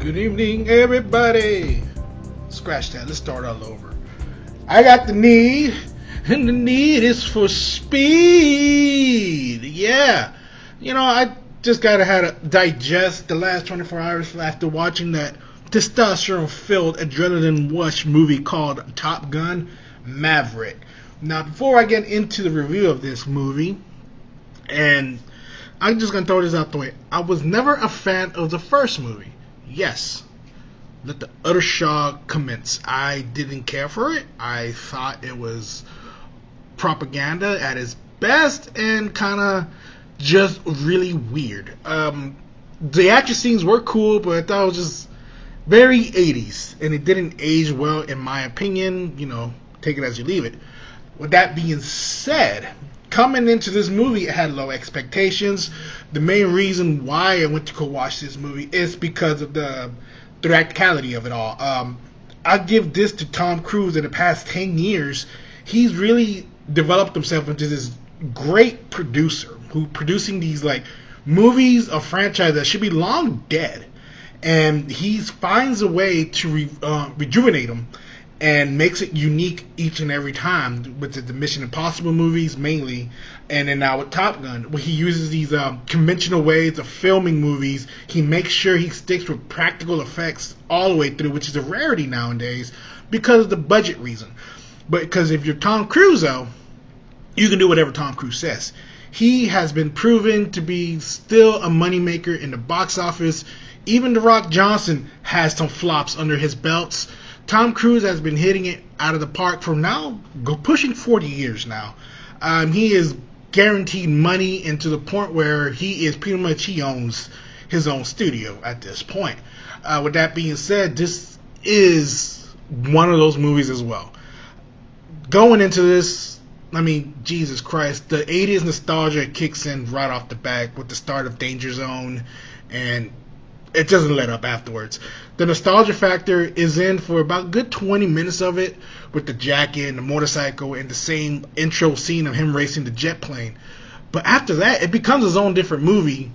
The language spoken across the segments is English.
Good evening, everybody. Scratch that. Let's start all over. I got the need, and the need is for speed. Yeah. I just gotta have to digest the last 24 hours after watching that testosterone-filled, adrenaline-washed movie called Top Gun Maverick. Now, before I get into the review of this movie, and I'm just gonna throw this out the way, I was never a fan of the first movie. Yes, let the utter shock commence. I didn't care for it. I thought it was propaganda at its best and kind of just really weird. The action scenes were cool, but I thought it was just very 80s, and it didn't age well in my opinion. Take it as you leave it. With that being said, coming into this movie, I had low expectations. The main reason why I went to go watch this movie is because of the practicality of it all. I give this to Tom Cruise. In the past 10 years, he's really developed himself into this great producer who producing these movies, a franchise that should be long dead, and he finds a way to rejuvenate them and makes it unique each and every time, with the Mission Impossible movies mainly, and then now with Top Gun, where he uses these conventional ways of filming movies. He makes sure he sticks with practical effects all the way through, which is a rarity nowadays because of the budget reason. But because if you're Tom Cruise, though, you can do whatever Tom Cruise says. He has been proven to be still a moneymaker in the box office. Even The Rock Johnson has some flops under his belts. Tom Cruise has been hitting it out of the park for now, pushing 40 years now. He is guaranteed money, and to the point where he owns his own studio at this point. With that being said, this is one of those movies as well. Going into this, Jesus Christ, the 80s nostalgia kicks in right off the bat with the start of Danger Zone, and it doesn't let up afterwards. The nostalgia factor is in for about a good 20 minutes of it, with the jacket and the motorcycle and the same intro scene of him racing the jet plane. But after that, it becomes its own different movie,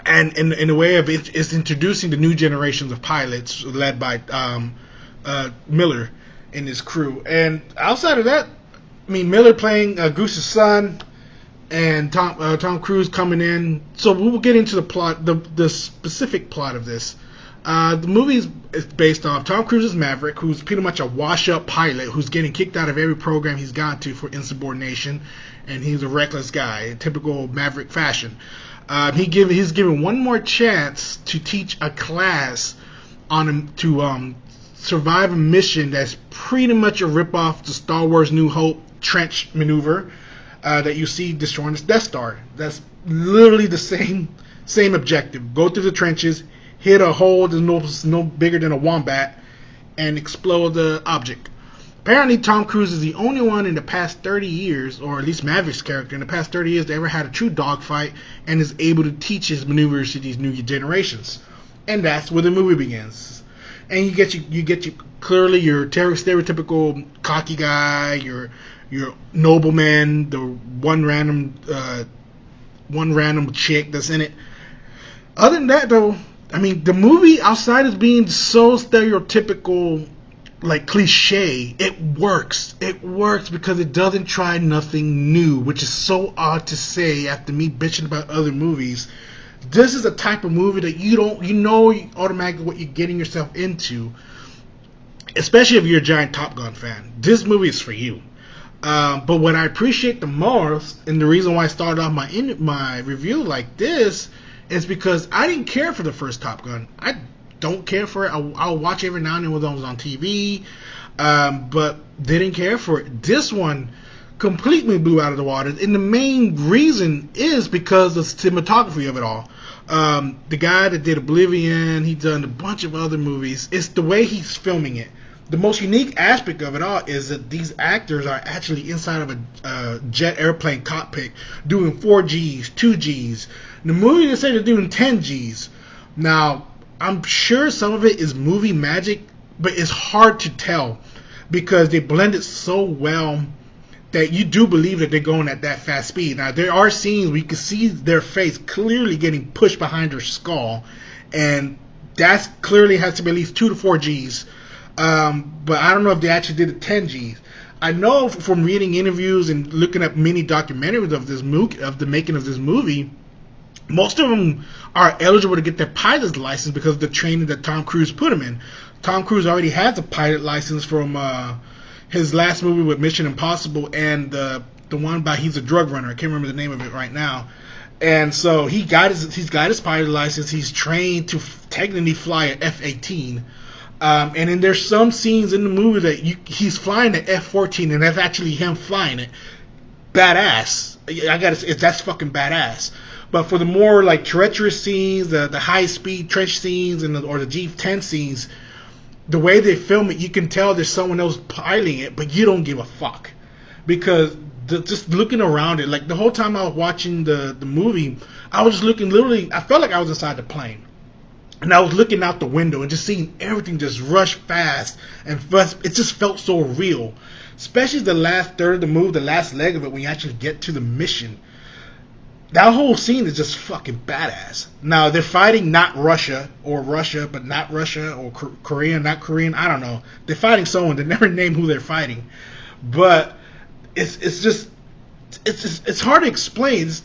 and in a way of it's introducing the new generations of pilots led by Miller and his crew. And outside of that, Miller playing Goose's son, and Tom Cruise coming in. So we will get into the plot, the specific plot of this. The movie is based off Tom Cruise's Maverick, who's pretty much a wash-up pilot who's getting kicked out of every program he's gone to for insubordination, and he's a reckless guy in typical Maverick fashion. He's given one more chance to teach a class on him to survive a mission that's pretty much a ripoff of the Star Wars New Hope trench maneuver that you see destroying the Death Star. That's literally the same objective. Go through the trenches, hit a hole that's no bigger than a wombat, and explode the object. Apparently, Tom Cruise is the only one in the past 30 years, or at least Maverick's character in the past 30 years, that ever had a true dogfight and is able to teach his maneuvers to these new generations. And that's where the movie begins. And you get clearly your stereotypical cocky guy, your nobleman, the one random chick that's in it. Other than that, though, the movie, outside of being so stereotypical, cliche, it works. It works because it doesn't try nothing new, which is so odd to say after me bitching about other movies. This is a type of movie that you know automatically what you're getting yourself into, especially if you're a giant Top Gun fan. This movie is for you. But what I appreciate the most, and the reason why I started off my review like this, is because I didn't care for the first Top Gun. I don't care for it. I'll watch it every now and then when it was on TV, but didn't care for it. This one completely blew out of the water, and the main reason is because of the cinematography of it all. The guy that did Oblivion, he's done a bunch of other movies. It's the way he's filming it. The most unique aspect of it all is that these actors are actually inside of a jet airplane cockpit doing 4Gs, 2Gs. The movie, they say they're doing 10Gs. Now, I'm sure some of it is movie magic, but it's hard to tell because they blend it so well that you do believe that they're going at that fast speed. Now, there are scenes where you can see their face clearly getting pushed behind their skull, and That clearly has to be at least 2 to 4 G's. But I don't know if they actually did it 10 G's. I know from reading interviews and looking at many documentaries of this movie, of the making of this movie, most of them are eligible to get their pilot's license because of the training that Tom Cruise put him in. Tom Cruise already has a pilot license from his last movie with Mission Impossible and the one about he's a drug runner. I can't remember the name of it right now. And so he's got his pilot license. He's trained to technically fly an F-18. And then there's some scenes in the movie that he's flying the F-14, and that's actually him flying it. Badass. That's fucking badass. But for the more like treacherous scenes, the high speed trench scenes, or the G10 scenes, the way they film it, you can tell there's someone else piloting it, but you don't give a fuck because just looking around it, like the whole time I was watching the movie, I was just looking. Literally, I felt like I was inside the plane, and I was looking out the window and just seeing everything just rush fast and fast. It just felt so real, especially the last third of the movie, the last leg of it, when you actually get to the mission. That whole scene is just fucking badass. Now, they're fighting not Russia, but not Russia, or Korea, not Korean. I don't know. They're fighting someone. They never name who they're fighting. But it's hard to explain. As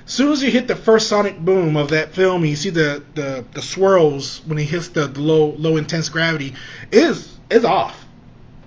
soon as you hit the first sonic boom of that film, and you see the swirls when he hits the low intense gravity, is off.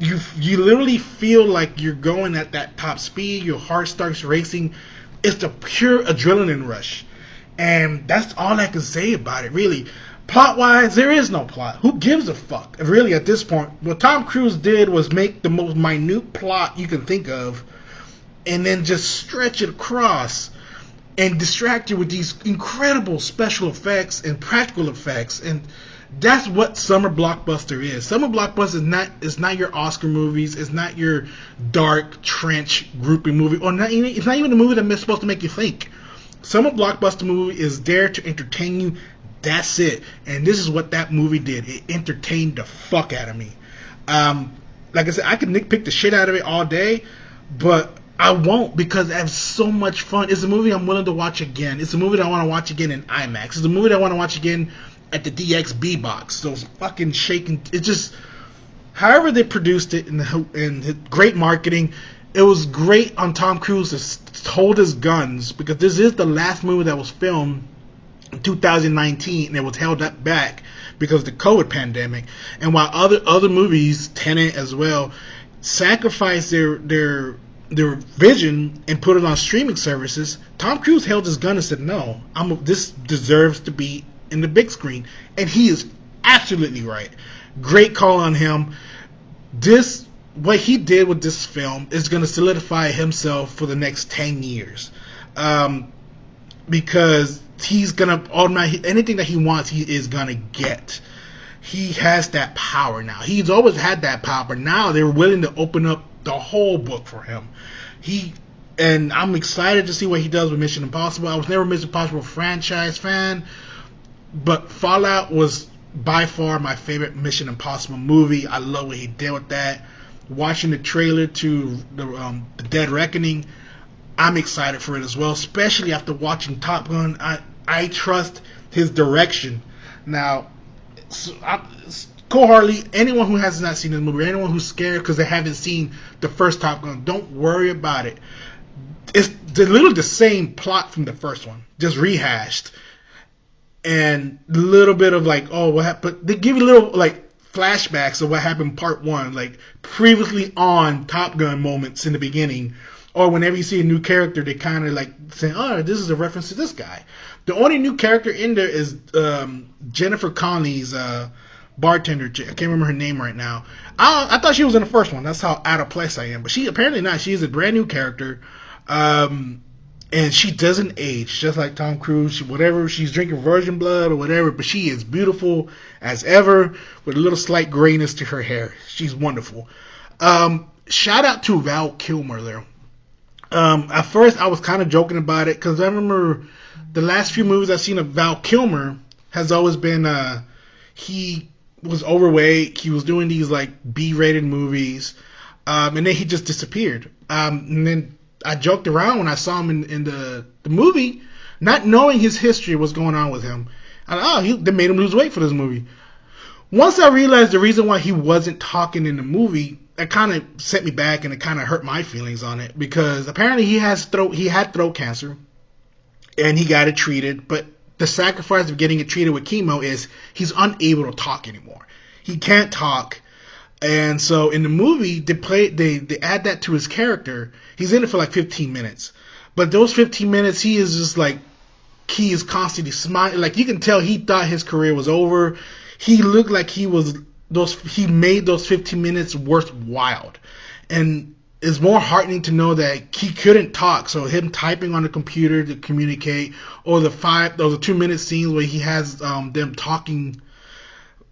You literally feel like you're going at that top speed. Your heart starts racing. It's the pure adrenaline rush. And that's all I can say about it, really. Plot-wise, there is no plot. Who gives a fuck? Really, at this point, what Tom Cruise did was make the most minute plot you can think of and then just stretch it across and distract you with these incredible special effects and practical effects. And that's what summer blockbuster is. Summer blockbuster is not your Oscar movies. It's not your dark trench grouping movie, or it's not even a movie that's supposed to make you think. Summer blockbuster movie is there to entertain you. That's it. And this is what that movie did. It entertained the fuck out of me. Like I said, I could nitpick the shit out of it all day, but I won't, because I have so much fun. It's a movie I'm willing to watch again. It's a movie that I want to watch again in IMAX. It's a movie that I want to watch again at the DXB box. Those fucking shaking. It's just, however they produced it, and great marketing. It was great on Tom Cruise to hold his guns, because this is the last movie that was filmed in 2019, and it was held up back because of the COVID pandemic. And while other movies, Tenet as well, sacrificed their vision and put it on streaming services, Tom Cruise held his gun and said, "No, this deserves to be in the big screen," and he is absolutely right. Great call on him. What he did with this film is going to solidify himself for the next 10 years, because he's going to anything that he wants, he is going to get. He has that power now. He's always had that power, but now they're willing to open up the whole book for him. And I'm excited to see what he does with Mission Impossible. I was never a Mission Impossible franchise fan, but Fallout was by far my favorite Mission Impossible movie. I love what he did with that. Watching the trailer to the Dead Reckoning, I'm excited for it as well, especially after watching Top Gun. I trust his direction. Now, wholeheartedly, anyone who has not seen this movie, anyone who's scared because they haven't seen the first Top Gun, don't worry about it. It's literally the same plot from the first one, just rehashed. And a little bit of like, oh, what happened? But they give you little like flashbacks of what happened in part one, like previously on Top Gun moments in the beginning. Or whenever you see a new character, they kind of like say, oh, this is a reference to this guy. The only new character in there is Jennifer Connelly's bartender chick. I can't remember her name right now. I thought she was in the first one. That's how out of place I am. But she apparently not. She's a brand new character. And she doesn't age, just like Tom Cruise. Whatever, she's drinking virgin blood or whatever, but she is beautiful as ever with a little slight grayness to her hair. She's wonderful. Shout out to Val Kilmer there. At first, I was kind of joking about it because I remember the last few movies I've seen of Val Kilmer has always been he was overweight. He was doing these like B-rated movies, and then he just disappeared. And then I joked around when I saw him in the movie, not knowing his history, what's going on with him. They made him lose weight for this movie. Once I realized the reason why he wasn't talking in the movie, it kind of set me back and it kind of hurt my feelings on it, because apparently he had throat cancer and he got it treated, but the sacrifice of getting it treated with chemo is he's unable to talk anymore. He can't talk. And so in the movie, they add that to his character. He's in it for like 15 minutes. But those 15 minutes, he is just like, he is constantly smiling. Like, you can tell he thought his career was over. He looked like he made those 15 minutes worthwhile. And it's more heartening to know that he couldn't talk. So him typing on the computer to communicate, or the 2-minute scenes where he has them talking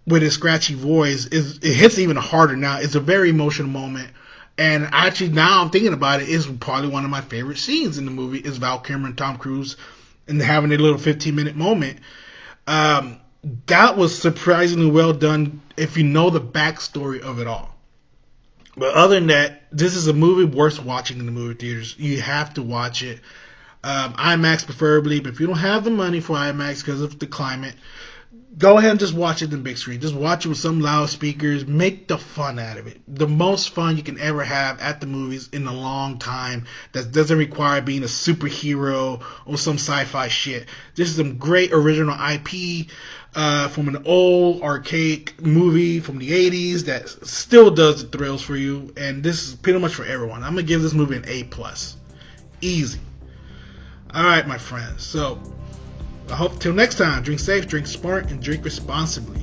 with his scratchy voice, it hits even harder now. It's a very emotional moment. And actually, now I'm thinking about it, is probably one of my favorite scenes in the movie is Val Kilmer and Tom Cruise and having a little 15-minute moment. That was surprisingly well done if you know the backstory of it all. But other than that, this is a movie worth watching in the movie theaters. You have to watch it. IMAX preferably, but if you don't have the money for IMAX because of the climate, go ahead and just watch it in the big screen. Just watch it with some loudspeakers. Make the fun out of it. The most fun you can ever have at the movies in a long time. That doesn't require being a superhero or some sci-fi shit. This is some great original IP from an old archaic movie from the 80s that still does the thrills for you. And this is pretty much for everyone. I'm going to give this movie an A+. Easy. Alright, my friends. So I hope till next time, drink safe, drink smart, and drink responsibly.